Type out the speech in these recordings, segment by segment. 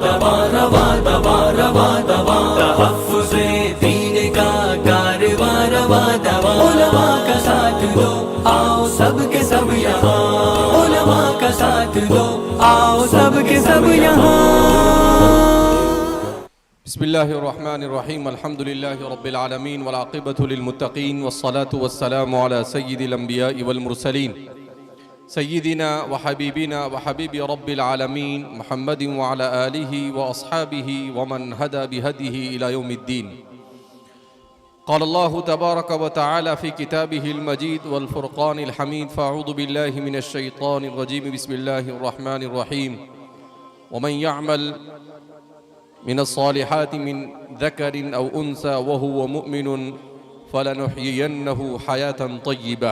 दवा रवा दवा रवा दवा तहफ्फुज़े दीन का कारवां रवा दवा उलमा का साथ दो आओ सब के सब यहाँ उलमा का साथ दो आओ सब के सब यहाँ। बिस्मिल्लाहिर्रहमानिर्रहीम अल्हम्दुलिल्लाहि रब्बिल आलमीन वल आक़िबतु लिल मुत्तक़ीन वस्सलातु वस्सलामु अला सय्यिदिल अंबियाइ वल मुरसलीन सय्यिदिना व हबीबिना व हबीबि रब्बिल आलमीन मुहम्मदिन व अला आलिहि व अस्हाबिहि व मन हदा बिहदिहि इला यौमिद्दीन। क़ाल अल्लाहु तबारक व तआला फ़ी किताबिहिल मजीद वल फ़ुरक़ानिल हमीद फ़अऊज़ु बिल्लाहि मिनश शैतानिर रजीम बिस्मिल्लाहिर रहमानिर रहीम व मन यअमल मिनस्सालिहाति मिन ज़करिन औ उन्सा व हुवा मुमिनुन फ़लनुहयियन्नहु हयातन तय्यिबा।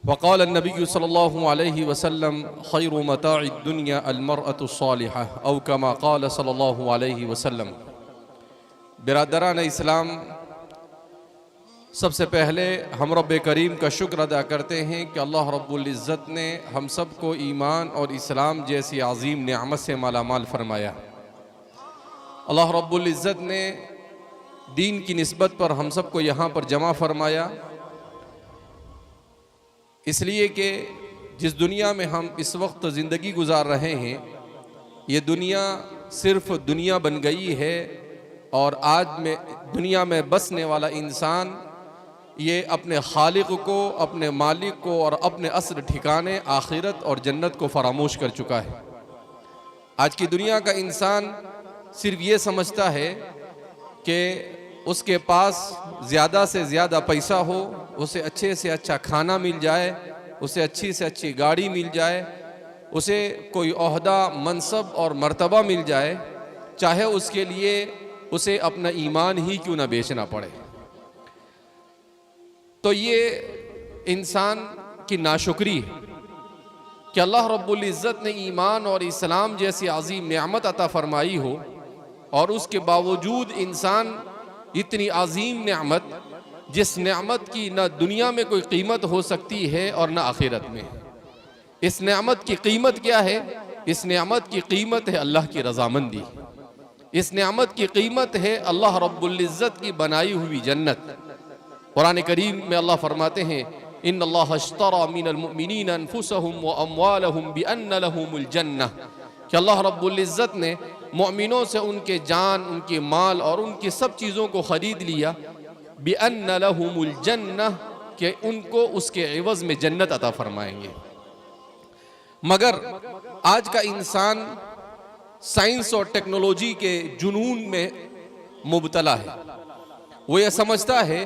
वक़ाल अन्नबिय्यु सल्लल्लाहु अलैहि वसल्लम खैरु मताइद दुनिया अल-मरअतु स्सालिहा औ कमा क़ाल सल्लल्लाहु अलैहि वसल्लम। बिरादरान इस्लाम, सबसे पहले हम रब्बे करीम का शुक्र अदा करते हैं कि अल्लाह रब्बुल इज़्ज़त ने हम सब को ईमान और इस्लाम जैसी अज़ीम नेमत से मालामाल फरमाया। अल्लाह रब्बुल इज़्ज़त ने दीन की निस्बत पर हम सब को यहाँ पर जमा फरमाया, इसलिए कि जिस दुनिया में हम इस वक्त ज़िंदगी गुजार रहे हैं, ये दुनिया सिर्फ़ दुनिया बन गई है और आज में दुनिया में बसने वाला इंसान ये अपने खालिक को, अपने मालिक को और अपने अस्ल ठिकाने आखिरत और जन्नत को फरामोश कर चुका है। आज की दुनिया का इंसान सिर्फ ये समझता है कि उसके पास ज़्यादा से ज़्यादा पैसा हो, उसे अच्छे से अच्छा खाना मिल जाए, उसे अच्छी से अच्छी गाड़ी मिल जाए, उसे कोई ओहदा, मनसब और मर्तबा मिल जाए, चाहे उसके लिए उसे अपना ईमान ही क्यों ना बेचना पड़े। तो ये इंसान की नाशुक्री है कि अल्लाह रब्बुल इज़्ज़त ने ईमान और इस्लाम जैसी अज़ीम नेमत अता फरमाई हो और उसके बावजूद इंसान इतनी अज़ीम नेमत, जिस नेमत की न दुनिया में कोई कीमत हो सकती है और न आखिरत में, इस नेमत की कीमत क्या है? इस नेमत की कीमत है अल्लाह की रज़ामंदी, इस नेमत की कीमत है अल्लाह रब्बुल इज़्ज़त की बनाई हुई जन्नत। कुरान करीम में अल्लाह फरमाते हैं, इन्नल्लाह अश्तरा मिनल मुमिनीन अनफुसहुम व अम्वालहुम बिअन्न लहुमुल जन्नह, कि अल्लाह रब्बुल इज़्ज़त ने मोमिनों से उनके जान, उनके माल और उनकी सब चीज़ों को ख़रीद लिया, बिअन्न लहुमुल जन्नह, कि उनको उसके एवज़ में जन्नत अता फरमाएंगे। मगर आज का इंसान साइंस और टेक्नोलॉजी के जुनून में मुबतला है। वो ये समझता है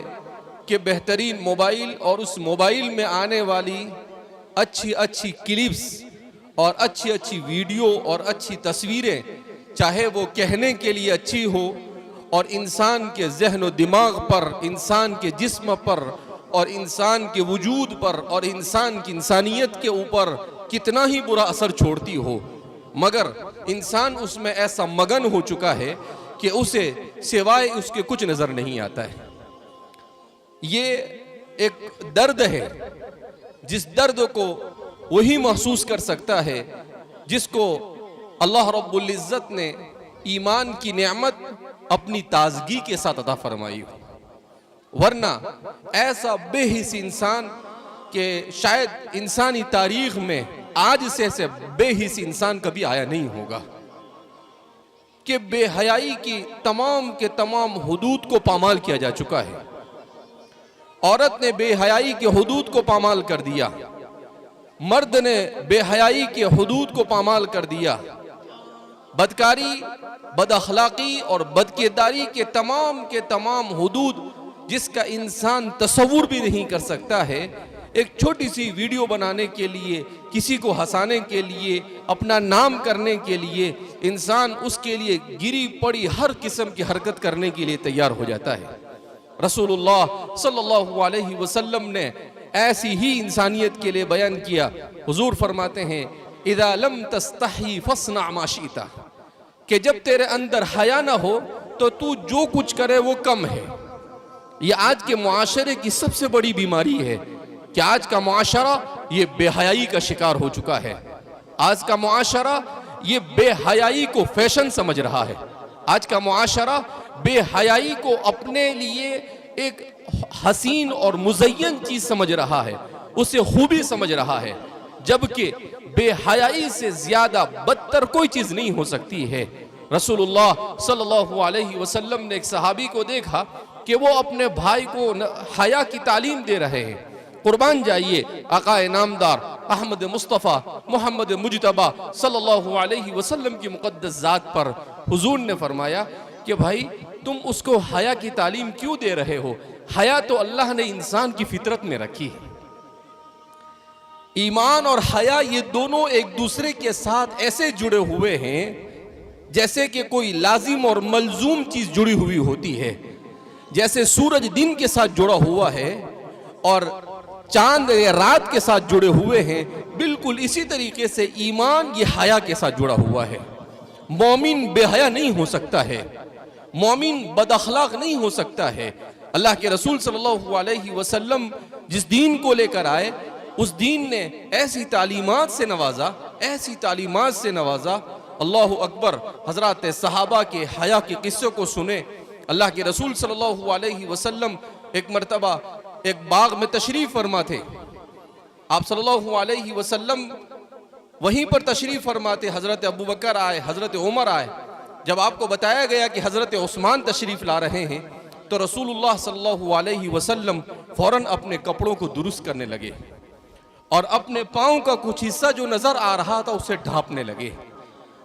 कि बेहतरीन मोबाइल और उस मोबाइल में आने वाली अच्छी अच्छी क्लिप्स और अच्छी अच्छी वीडियो और अच्छी तस्वीरें, चाहे वो कहने के लिए अच्छी हो और इंसान के ज़हन और दिमाग पर, इंसान के जिस्म पर और इंसान के वजूद पर और इंसान की इंसानियत के ऊपर कितना ही बुरा असर छोड़ती हो, मगर इंसान उसमें ऐसा मगन हो चुका है कि उसे सिवाय उसके कुछ नज़र नहीं आता है। ये एक दर्द है, जिस दर्द को वही महसूस कर सकता है जिसको अल्लाह रब्बुल इज़्ज़त ने ईमान की नेमत अपनी ताजगी के साथ अता फरमाई हो। वरना ऐसा बेहिस इंसान के शायद इंसानी तारीख में आज से ऐसे बेहिस इंसान कभी आया नहीं होगा कि बेहयाई की तमाम के तमाम हुदूद को पामाल किया जा चुका है। औरत ने बेहयाई के हुदूद को पामाल कर दिया, मर्द ने बेहयाई के हुदूद को पामाल कर दिया। बदकारी, बदअखलाकी और बदकिरदारी के तमाम हुदूद जिसका इंसान तसव्वुर भी नहीं कर सकता है, एक छोटी सी वीडियो बनाने के लिए, किसी को हंसाने के लिए, अपना नाम करने के लिए इंसान उसके लिए गिरी पड़ी हर किस्म की हरकत करने के लिए तैयार हो जाता है। रसूलुल्लाह सल्लल्लाहु अलैहि वसल्लम ने ऐसी ही इंसानियत के लिए बयान किया। हुजूर फरमाते हैं, इज़ा लम तस्तही फस्ना मा शिता, कि जब तेरे अंदर हया ना हो तो तू जो कुछ करे वो कम है। ये आज के मुआशरे की सबसे बड़ी बीमारी है कि आज का मुआशरा ये बेहयाई का शिकार हो चुका है। आज का मुआशरा ये बेहयाई को फैशन समझ रहा है। आज का मुआशरा बेहयाई को अपने लिए एक हसीन और मुज़य्यन चीज समझ रहा है, उसे खूबी समझ रहा है, जबकि बेहयाई से ज्यादा बदतर कोई चीज नहीं हो सकती है। रसूलुल्लाह सल्लल्लाहु अलैहि वसल्लम ने एक सहाबी को देखा कि वो अपने भाई को हया की तालीम दे रहे हैं। कुर्बान जाइए आकाए नामदार अहमद मुस्तफ़ा मोहम्मद मुजतबा सल्लल्लाहु अलैहि वसल्लम की मुक़द्दस ज़ात पर हुजूर ने फरमाया कि भाई तुम उसको हया की तालीम क्यों दे रहे हो? हया तो अल्लाह ने इंसान की फितरत में रखी है। ईमान और हया ये दोनों एक दूसरे के साथ ऐसे जुड़े हुए हैं जैसे कि कोई लाजिम और मलजूम चीज जुड़ी हुई होती है। जैसे सूरज दिन के साथ जुड़ा हुआ है और चांद या रात के साथ जुड़े हुए हैं, बिल्कुल इसी तरीके से ईमान ये हया के साथ जुड़ा हुआ है। मोमिन बेहया नहीं हो सकता है, मोमिन बदअखलाक नहीं हो सकता है। अल्लाह के रसूल सल्लल्लाहु अलैहि वसल्लम जिस दीन को लेकर आए, उस दीन ने ऐसी तालीमात से नवाजा, ऐसी तालीमात से नवाजा। अल्लाहु अकबर। हजरत सहाबा के हया के किस्सों को सुने। अल्लाह के रसूल सल्लल्लाहु अलैहि वसल्लम एक मरतबा एक बाग में तशरीफ फरमा थे। आप सल्लल्लाहु अलैहि वसल्लम वहीं पर तशरीफ फरमाते। हजरत अबू बकर आए, हजरत उमर आए। जब आपको बताया गया कि हजरत उस्मान तशरीफ ला रहे हैं तो रसूलुल्लाह सल्लल्लाहु अलैहि वसल्लम फौरन अपने कपड़ों को दुरुस्त करने लगे और अपने पाँव का कुछ हिस्सा जो नजर आ रहा था उसे ढांपने लगे।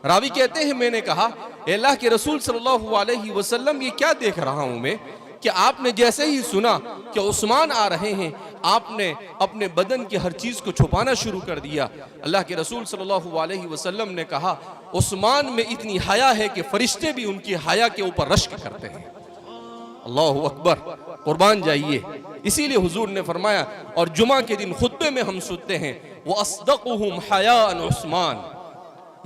रावी कहते हैं मैंने कहा अल्लाह के रसूल सल्लल्लाहु अलैहि वसल्लम ये क्या देख रहा हूं मैं कि आपने जैसे ही सुना कि उस्मान आ रहे हैं, आपने अपने बदन की हर चीज को छुपाना शुरू कर दिया। अल्लाह के रसूल सल्लल्लाहु अलैहि वसल्लम ने कहा उस्मान में इतनी हया है कि फरिश्ते भी उनकी हया के ऊपर रश्क करते हैं। अल्लाहु अकबर। कुर्बान जाइए। इसीलिए हुजूर ने फरमाया और जुमा के दिन खुतबे में हम सुनते हैं वो अस्दक़ुहुम हयाअन उस्मान।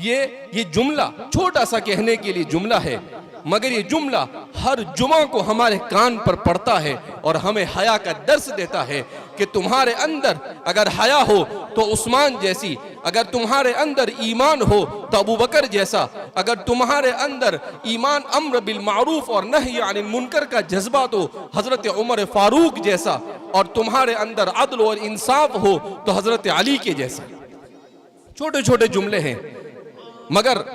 ये जुमला छोटा सा कहने के लिए जुमला है, मगर ये जुमला हर जुमा को हमारे कान पर पड़ता है और हमें हया का दर्स देता है कि तुम्हारे अंदर अगर हया हो तो उस्मान जैसी, अगर तुम्हारे अंदर ईमान हो तो अबू बकर जैसा, अगर तुम्हारे अंदर ईमान अम्र बिल मारूफ और नही अनिल मुनकर का जज्बा तो हजरत उमर फारूक जैसा, और तुम्हारे अंदर अदल और इंसाफ हो तो हजरत अली के जैसा। छोटे छोटे जुमले हैं, मगर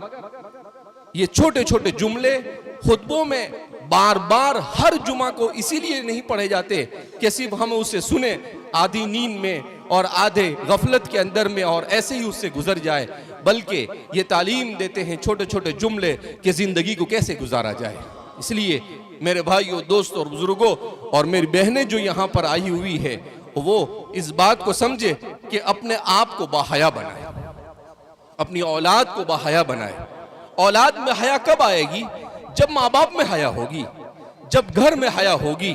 ये छोटे छोटे जुमले खुतबों में बार बार हर जुमा को इसीलिए नहीं पढ़े जाते कि सिर्फ हम उसे सुने आधी नींद में और आधे गफलत के अंदर में और ऐसे ही उससे गुजर जाए, बल्कि ये तालीम देते हैं छोटे छोटे जुमले कि जिंदगी को कैसे गुजारा जाए। इसलिए मेरे भाइयों, दोस्तों और बुजुर्गों और मेरी बहनें जो यहाँ पर आई हुई है, वो इस बात को समझे कि अपने आप को बाहया बनाए, अपनी औलाद को बाहया बनाए। औलाद में हया कब आएगी? जब माँ बाप में हया होगी, जब घर में हया होगी।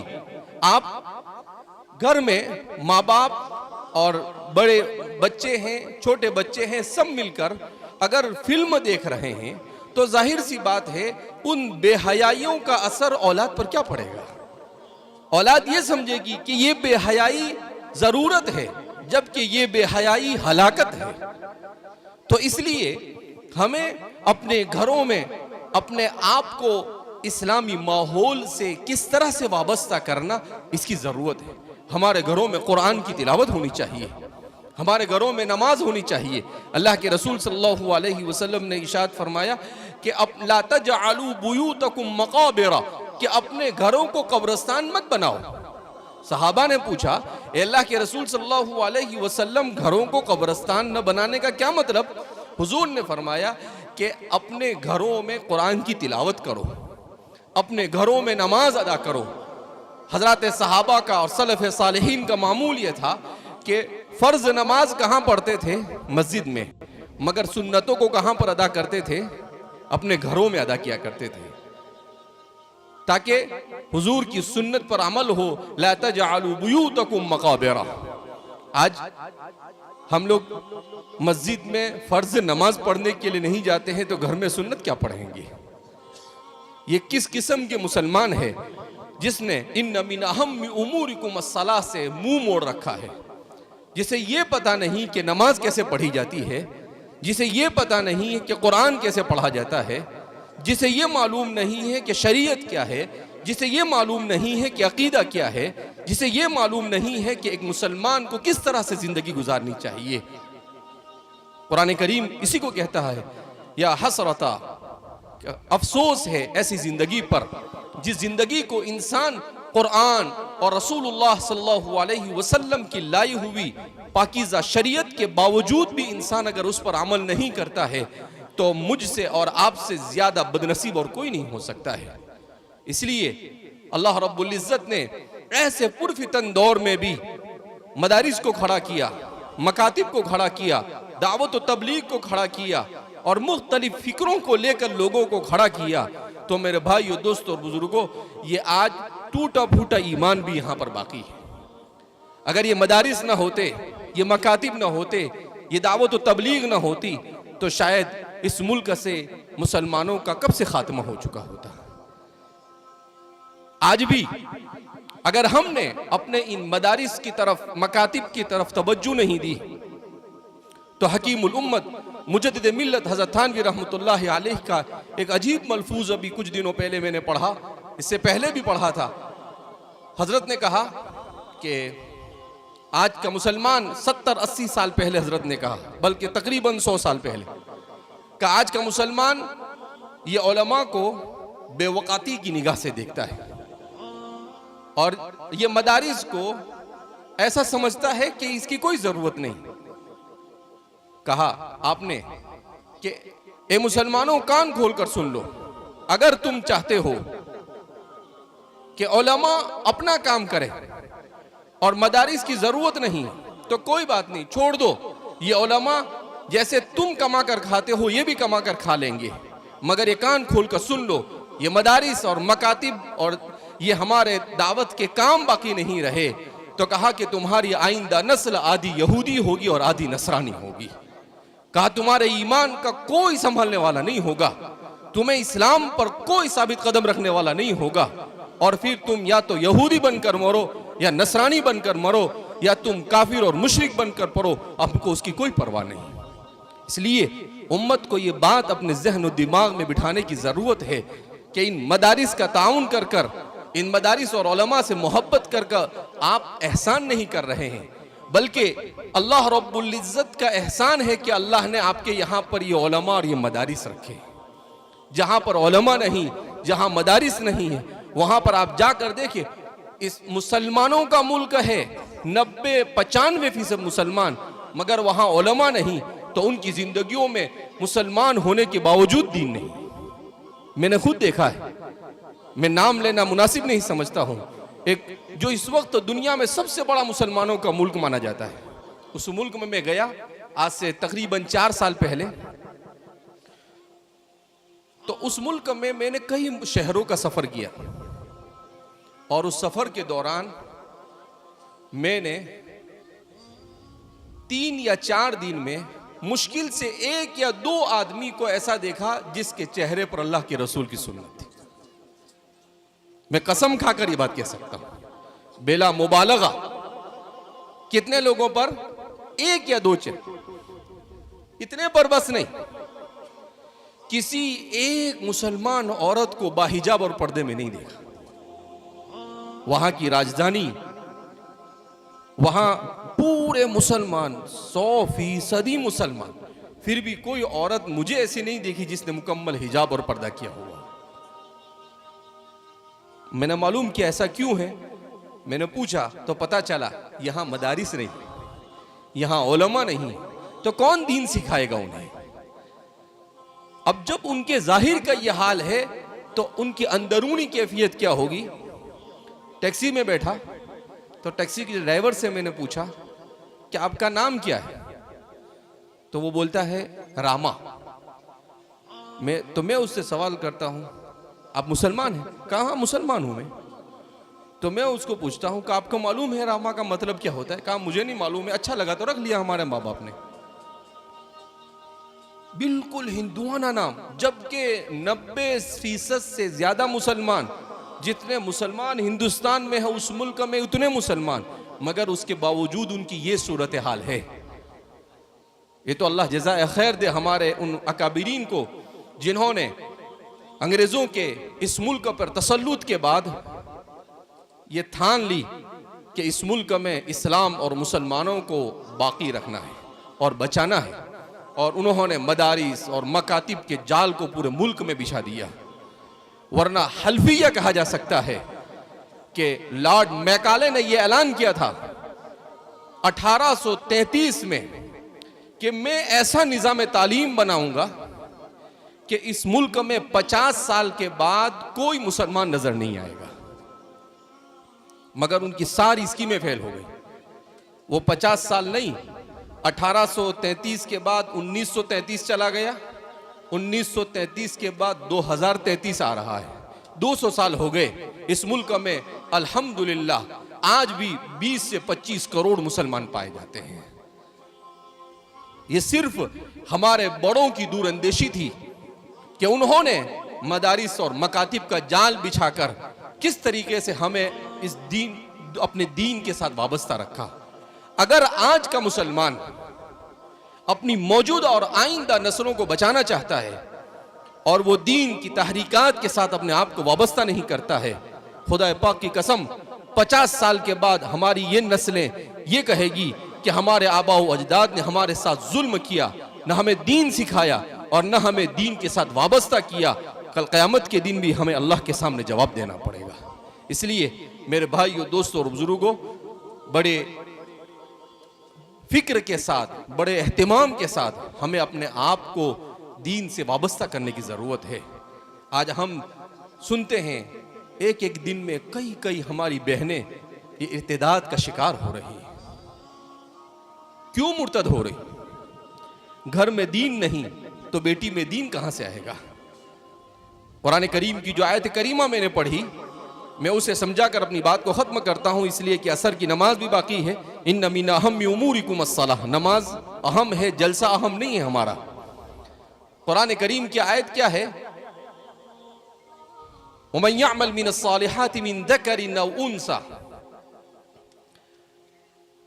आप घर में माँ बाप और बड़े बच्चे हैं, छोटे बच्चे हैं, सब मिलकर अगर फिल्म देख रहे हैं तो जाहिर सी बात है उन बेहयाइयों का असर औलाद पर क्या पड़ेगा। औलाद ये समझेगी कि ये बेहयाई जरूरत है, जबकि ये बेहयाई हलाकत है। तो इसलिए हमें अपने घरों में अपने आप को इस्लामी माहौल से किस तरह से वाबस्ता करना, इसकी जरूरत है। हमारे घरों में कुरान की तिलावत होनी चाहिए, हमारे घरों में नमाज होनी चाहिए। अल्लाह के रसूल सल्लल्लाहु अलैहि वसल्लम ने इरशाद फरमाया कि ला तजअलू बुयूतकुम मकाबिरा, कि अपने घरों को कब्रिस्तान मत बनाओ। सहाबा ने पूछा अल्लाह के रसूल सल्लल्लाहु अलैहि वसल्लम घरों को कब्रिस्तान न बनाने का क्या मतलब? हुजूर ने फरमाया कि अपने घरों में कुरान की तिलावत करो, अपने घरों में नमाज अदा करो। हजरत सहाबा का और सलफ सालिहीन का मामूल ये था कि फर्ज नमाज कहाँ पढ़ते थे? मस्जिद में, मगर सुन्नतों को कहाँ पर अदा करते थे? अपने घरों में अदा किया करते थे, ताकि हुजूर की सुन्नत पर अमल हो। ला तजअलू बुयूतकुम मकाबिरा। आज हम लोग मस्जिद में फर्ज नमाज पढ़ने के लिए नहीं जाते हैं तो घर में सुन्नत क्या पढ़ेंगे? ये किस किस्म के मुसलमान है जिसने इन्न मिन अहम्मि उमूरिकुम अस्सलाह से मुंह मोड़ रखा है, जिसे ये पता नहीं कि नमाज कैसे पढ़ी जाती है, जिसे ये पता नहीं है कि कुरान कैसे पढ़ा जाता है, जिसे ये मालूम नहीं है कि शरीयत क्या है, जिसे ये मालूम नहीं है कि अकीदा क्या है, जिसे ये मालूम नहीं है कि एक मुसलमान को किस तरह से जिंदगी गुजारनी चाहिए। कुरान करीम इसी को कहता है, या हसरता, अफसोस है ऐसी जिंदगी पर जिस जिंदगी को इंसान कुरान और रसूलुल्लाह सल्लल्लाहु अलैहि वसल्लम की लाई हुई पाकीज़ा शरीयत के बावजूद भी इंसान अगर उस पर अमल नहीं करता है तो मुझसे और आपसे ज्यादा बदनसीब और कोई नहीं हो सकता है। इसलिए अल्लाह रब्बुल इज्जत ने ऐसे पुरफितन दौर में भी मदारिस को खड़ा किया, मकातिब को खड़ा किया, दावत व तबलीग को खड़ा किया और मुख्तलिफ फिक्रों को लेकर लोगों को खड़ा किया। तो मेरे भाइयों, दोस्तों और बुजुर्गों, ये आज टूटा फूटा ईमान भी यहाँ पर बाकी है। अगर ये मदारिस ना होते, ये मकातिब ना होते, ये दावत व तबलीग ना होती तो शायद इस मुल्क से मुसलमानों का कब से खात्मा हो चुका होता। आज भी अगर हमने अपने इन मदारिस की तरफ, मकातिब की तरफ तवज्जो नहीं दी तो हकीमुल उम्मत मुजद्दिद मिल्लत हज़रत थानवी रहमतुल्लाहि अलैह का एक अजीब मलफूज अभी कुछ दिनों पहले मैंने पढ़ा, इससे पहले भी पढ़ा था। हजरत ने कहा कि आज का मुसलमान 70-80 साल पहले हजरत ने कहा, बल्कि तकरीबन 100 साल पहले का, आज का मुसलमान ये उलमा को बेवकाती की निगाह से देखता है और ये मदारिस को ऐसा समझता है कि इसकी कोई जरूरत नहीं। कहा आपने कि ए मुसलमानों, कान खोलकर सुन लो, अगर तुम चाहते हो कि उलमा अपना काम करें और मदारिस की जरूरत नहीं तो कोई बात नहीं, छोड़ दो। ये उलमा जैसे तुम कमा कर खाते हो ये भी कमा कर खा लेंगे, मगर ये कान खोल कर सुन लो, ये मदारिस और मकातिब और ये हमारे दावत के काम बाकी नहीं रहे तो कहा कि तुम्हारी आइंदा नस्ल आधी यहूदी होगी और आधी नसरानी होगी। कहा तुम्हारे ईमान का कोई संभलने वाला नहीं होगा, तुम्हें इस्लाम पर कोई साबित कदम रखने वाला नहीं होगा और फिर तुम या तो यहूदी बनकर मरो या नसरानी बनकर मरो या तुम काफिर और मुशरिक बनकर पड़ो, आपको उसकी कोई परवाह नहीं। इसलिए उम्मत को ये बात अपने जहन और दिमाग में बिठाने की जरूरत है कि इन मदारिस का ताउन कर कर, इन मदारिस और उलमा से मोहब्बत कर कर आप एहसान नहीं कर रहे हैं, बल्कि अल्लाह रब्बुल इज्जत का एहसान है कि अल्लाह ने आपके यहाँ पर ये उलमा और ये मदारिस रखे। जहाँ पर उलमा नहीं, जहाँ मदारिस नहीं है, वहाँ पर आप जाकर देखिए, इस मुसलमानों का मुल्क है, 90-95% मुसलमान, मगर वहाँ उलमा नहीं तो उनकी जिंदगियों में मुसलमान होने के बावजूद दीन नहीं। मैंने खुद देखा है, मैं नाम लेना मुनासिब नहीं समझता हूँ, एक जो इस वक्त दुनिया में सबसे बड़ा मुसलमानों का मुल्क माना जाता है, उस मुल्क में मैं गया आज से तकरीबन 4 साल पहले। तो उस मुल्क में मैंने कई शहरों का सफर किया और उस सफर के दौरान मैंने 3 या 4 दिन में मुश्किल से 1 या 2 आदमी को ऐसा देखा जिसके चेहरे पर अल्लाह के रसूल की सुन्नत थी। मैं कसम खाकर ये बात कह सकता हूं, बेला मुबालगा। कितने लोगों पर? 1 या 2 चेहरे, इतने पर बस नहीं। किसी एक मुसलमान औरत को बाहिजाब और पर्दे में नहीं देखा। वहां की राजधानी, वहां पूरे मुसलमान, 100% मुसलमान, फिर भी कोई औरत मुझे ऐसी नहीं देखी जिसने मुकम्मल हिजाब और पर्दा किया हुआ। मैंने मालूम किया ऐसा क्यों है, मैंने पूछा तो पता चला यहां मदारिस नहीं, यहां उलमा नहीं, तो कौन दीन सिखाएगा उन्हें। अब जब उनके जाहिर का यह हाल है तो उनकी अंदरूनी कैफियत क्या होगी। टैक्सी में बैठा तो टैक्सी के ड्राइवर से मैंने पूछा कि आपका नाम क्या है, तो वो बोलता है रामा। मैं उससे सवाल करता हूं आप मुसलमान हैं? कहा हाँ मुसलमान हूं मैं। तो मैं उसको पूछता हूं कि आपको मालूम है रामा का मतलब क्या होता है? कहा मुझे नहीं मालूम है, अच्छा लगा तो रख लिया हमारे माँ बाप ने। बिल्कुल हिंदुआना नाम, जबकि 90% से ज्यादा मुसलमान, जितने मुसलमान हिंदुस्तान में है उस मुल्क में उतने मुसलमान, मगर उसके बावजूद उनकी ये सूरत हाल है। ये तो अल्लाह जज़ाए खैर दे हमारे उन अकाबिरीन को जिन्होंने अंग्रेज़ों के इस मुल्क पर तसल्लुत के बाद ये ठान ली कि इस मुल्क में इस्लाम और मुसलमानों को बाकी रखना है और बचाना है, और उन्होंने मदारिस और मकातिब के जाल को पूरे मुल्क में बिछा दिया। वरना हल्फिया कहा जा सकता है कि लॉर्ड मैकाले ने यह ऐलान किया था 1833 में कि मैं ऐसा निज़ाम तालीम बनाऊंगा कि इस मुल्क में 50 साल के बाद कोई मुसलमान नजर नहीं आएगा। मगर उनकी सारी स्कीमें फेल हो गई। वो 50 साल नहीं, 1833 के बाद 1933 चला गया, 1933 के बाद 2033 आ रहा है। 200 साल हो गए इस मुल्क में अल्हम्दुलिल्लाह आज भी 20 से 25 करोड़ मुसलमान पाए जाते हैं। ये सिर्फ हमारे बड़ों की दूरअंदेशी थी कि उन्होंने मदारिस और मकातिब का जाल बिछाकर किस तरीके से हमें इस दीन अपने दीन के साथ वाबस्ता रखा। अगर आज का मुसलमान अपनी मौजूदा और आइंदा नस्लों को बचाना चाहता है और वो दीन की तहरीकात के साथ अपने आप को वाबस्ता नहीं करता है, खुदा पाक की कसम 50 साल के बाद हमारी ये नस्लें ये कहेगी कि हमारे आबा व अजदाद ने हमारे साथ जुल्म किया, न हमें दीन सिखाया और न हमें दीन के साथ वाबस्ता किया। कल क़यामत के दिन भी हमें अल्लाह के सामने जवाब देना पड़ेगा। इसलिए मेरे भाइयों, दोस्तों और बुजुर्गों, बड़े फिक्र के साथ, बड़े एहतिमाम के साथ हमें अपने आप को दीन से वाबस्ता करने की ज़रूरत है। आज हम सुनते हैं एक एक दिन में कई कई हमारी बहनें ये इर्तिदाद का शिकार हो रही हैं। क्यों मुर्तद हो रही? घर में दीन नहीं तो बेटी में दीन कहां से आएगा? कुरान करीम की जो आयत करीमा मैंने पढ़ी, मैं उसे समझाकर अपनी बात को खत्म करता हूं, इसलिए कि असर की नमाज भी बाकी है। इन्न मिन अहम्मि उमूरिकुम अस्सलाह, नमाज अहम है, जलसा अहम नहीं है हमारा। कुरान करीम की आयत क्या है? वमन यअमल मिनस्सालिहाति मिन ज़करिन औ उन्सा,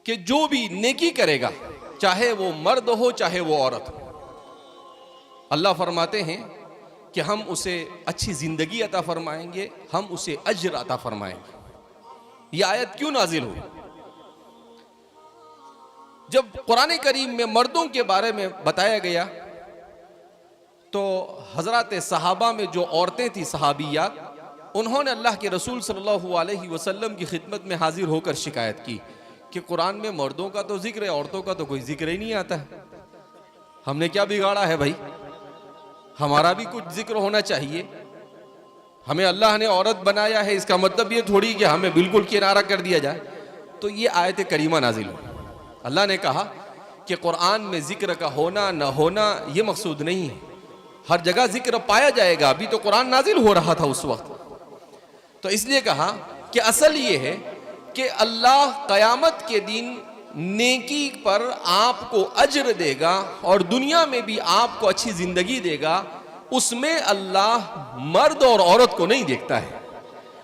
कि जो भी नेकी करेगा, चाहे वो मर्द हो चाहे वो औरत हो, अल्लाह फरमाते हैं कि हम उसे अच्छी जिंदगी अता फरमाएंगे, हम उसे अज्र अता फरमाएंगे। यह आयत क्यों नाजिल हुई? जब कुरान करीम में मर्दों के बारे में बताया गया तो हजरत सहाबा में जो औरतें थी, सहाबियात, उन्होंने अल्लाह के रसूल सल्लल्लाहु अलैहि वसल्लम की खिदमत में हाजिर होकर शिकायत की कि कुरान में मर्दों का तो जिक्र है, औरतों का तो कोई जिक्र ही नहीं आता है। हमने क्या बिगाड़ा है भाई? हमारा भी कुछ जिक्र होना चाहिए। हमें अल्लाह ने औरत बनाया है, इसका मतलब ये थोड़ी कि हमें बिल्कुल किनारा कर दिया जाए। तो ये आयत करीमा नाजिल हुई। अल्लाह ने कहा कि कुरान में जिक्र का होना न होना ये मकसूद नहीं है, हर जगह जिक्र पाया जाएगा। अभी तो कुरान नाजिल हो रहा था उस वक्त, तो इसलिए कहा कि असल ये है कि अल्लाह क़यामत के दिन नेकी पर आपको अज्र देगा और दुनिया में भी आपको अच्छी जिंदगी देगा। उसमें अल्लाह मर्द और औरत को नहीं देखता है।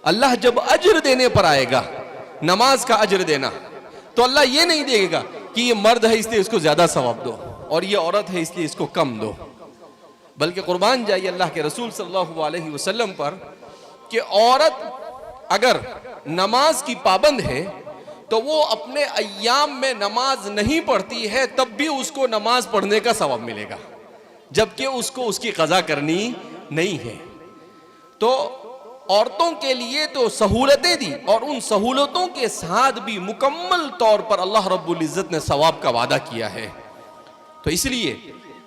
अल्लाह जब अज्र देने पर आएगा, नमाज का अज्र देना, तो अल्लाह ये नहीं देगा कि ये मर्द है इसलिए इसको ज्यादा सवाब दो और ये औरत है इसलिए इसको कम दो, बल्कि कुर्बान जाइए अल्लाह के रसूल सल्लल्लाहु अलैहि वसल्लम पर कि औरत अगर नमाज की पाबंद है तो वो अपने अय्याम में नमाज नहीं पढ़ती है, तब भी उसको नमाज पढ़ने का सवाब मिलेगा, जबकि उसको उसकी कज़ा करनी नहीं है। तो औरतों के लिए तो सहूलतें दी और उन सहूलतों के साथ भी मुकम्मल तौर पर अल्लाह रब्बुल इज़्ज़त ने सवाब का वादा किया है। तो इसलिए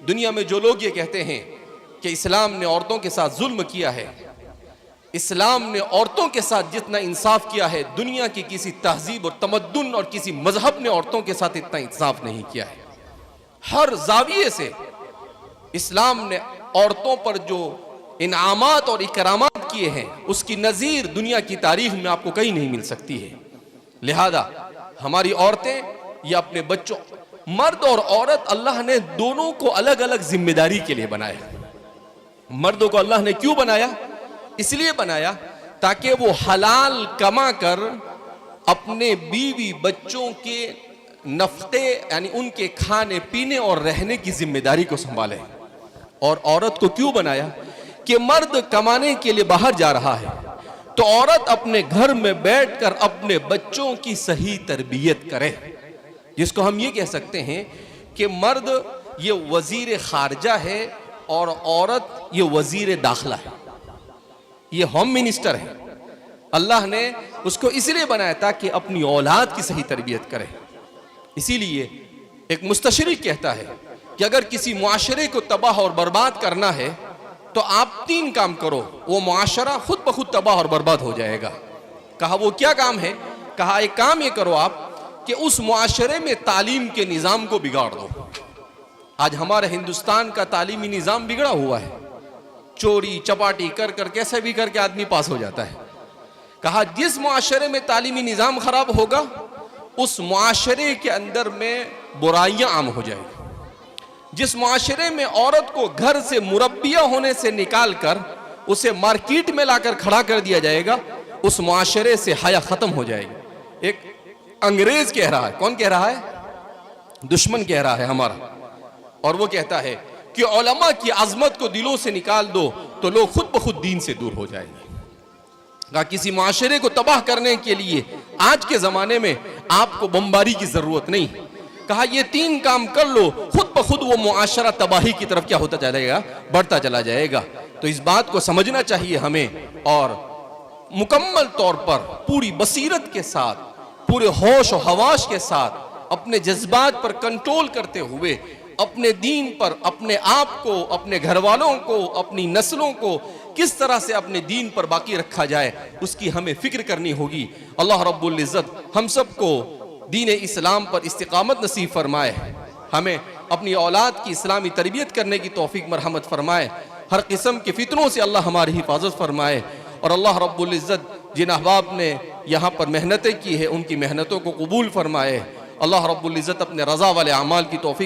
दुनिया में जो लोग ये कहते हैं कि इस्लाम ने औरतों के साथ जुल्म किया है, इस्लाम ने औरतों के साथ जितना इंसाफ किया है, दुनिया की किसी तहजीब और तमद्दुन और किसी मजहब ने औरतों के साथ इतना इंसाफ नहीं किया है। हर जाविये से इस्लाम ने औरतों पर जो इनामात और इकरामात किए हैं, उसकी नज़ीर दुनिया की तारीख में आपको कहीं नहीं मिल सकती है। लिहाजा हमारी औरतें या अपने बच्चों, मर्द और औरत, अल्लाह ने दोनों को अलग अलग जिम्मेदारी के लिए बनाया। मर्दों को अल्लाह ने क्यों बनाया? इसलिए बनाया ताकि वो हलाल कमा कर अपने बीवी बच्चों के नफ़क़े यानी उनके खाने पीने और रहने की जिम्मेदारी को संभाले। और औरत को क्यों बनाया कि मर्द कमाने के लिए बाहर जा रहा है तो औरत अपने घर में बैठकर अपने बच्चों की सही तरबियत करे, जिसको हम ये कह सकते हैं कि मर्द ये वजीर खारजा है और औरत ये वजीर दाखिला है, ये होम मिनिस्टर है। अल्लाह ने उसको इसलिए बनाया था कि अपनी औलाद की सही तरबियत करे। इसीलिए एक मुस्तशरिक कहता है कि अगर किसी मुआशरे को तबाह और बर्बाद करना है तो आप 3 काम करो, वो मुआशरा खुद ब खुद तबाह और बर्बाद हो जाएगा। कहा वो क्या काम है? कहा एक काम ये करो आप कि उस मुआशरे में तालीम के निज़ाम को बिगाड़ दो। आज हमारे हिंदुस्तान का तालीमी निज़ाम बिगड़ा हुआ है, चोरी चपाटी कर कर कैसे भी करके आदमी पास हो जाता है। कहा जिस मुआशरे में तालीमी निज़ाम खराब होगा उस मुआशरे के अंदर में बुराइयां आम हो जाएगी। जिस मुआशरे में औरत को घर से मुरब्बिया होने से निकाल कर उसे मार्केट में लाकर खड़ा कर दिया जाएगा, उस मुआशरे से हया खत्म हो जाएगी। एक अंग्रेज कह रहा है, कौन कह रहा है? दुश्मन कह रहा है हमारा, और वो कहता है कि उलमा की अजमत को दिलों से निकाल दो तो लोग खुद ब खुद दीन से दूर हो जाएंगे। कहा किसी मुआशरे को तबाह करने के लिए आज के जमाने में आपको बमबारी की जरूरत नहीं। कहा ये 3 काम कर लो, खुद ब खुद वो मुआशरा तबाही की तरफ क्या होता चलेगा? बढ़ता चला जाएगा। तो इस बात को समझना चाहिए हमें, और मुकम्मल तौर पर पूरी बसीरत के साथ, पूरे होश और हवाश के साथ अपने जज्बात पर कंट्रोल करते हुए अपने दीन पर, अपने आप को, अपने घर वालों को, अपनी नस्लों को किस तरह से अपने दीन पर बाकी रखा जाए उसकी हमें फिक्र करनी होगी। अल्लाह रब्बुल इज़्ज़त हम सबको दीन इस्लाम पर इस्तिकामत नसीब फरमाए, हमें अपनी औलाद की इस्लामी तरबियत करने की तौफीक मरहमत फरमाए, हर किस्म के फितनों से अल्लाह हमारी हिफाजत फरमाए। और अल्लाह रब्बुल इज़्ज़त जिन अहबाब ने यहाँ पर मेहनतें की है उनकी मेहनतों को कबूल फरमाए। अल्लाह रब्बुल इज़्ज़त अपने रज़ा वाले अमाल की तौफीक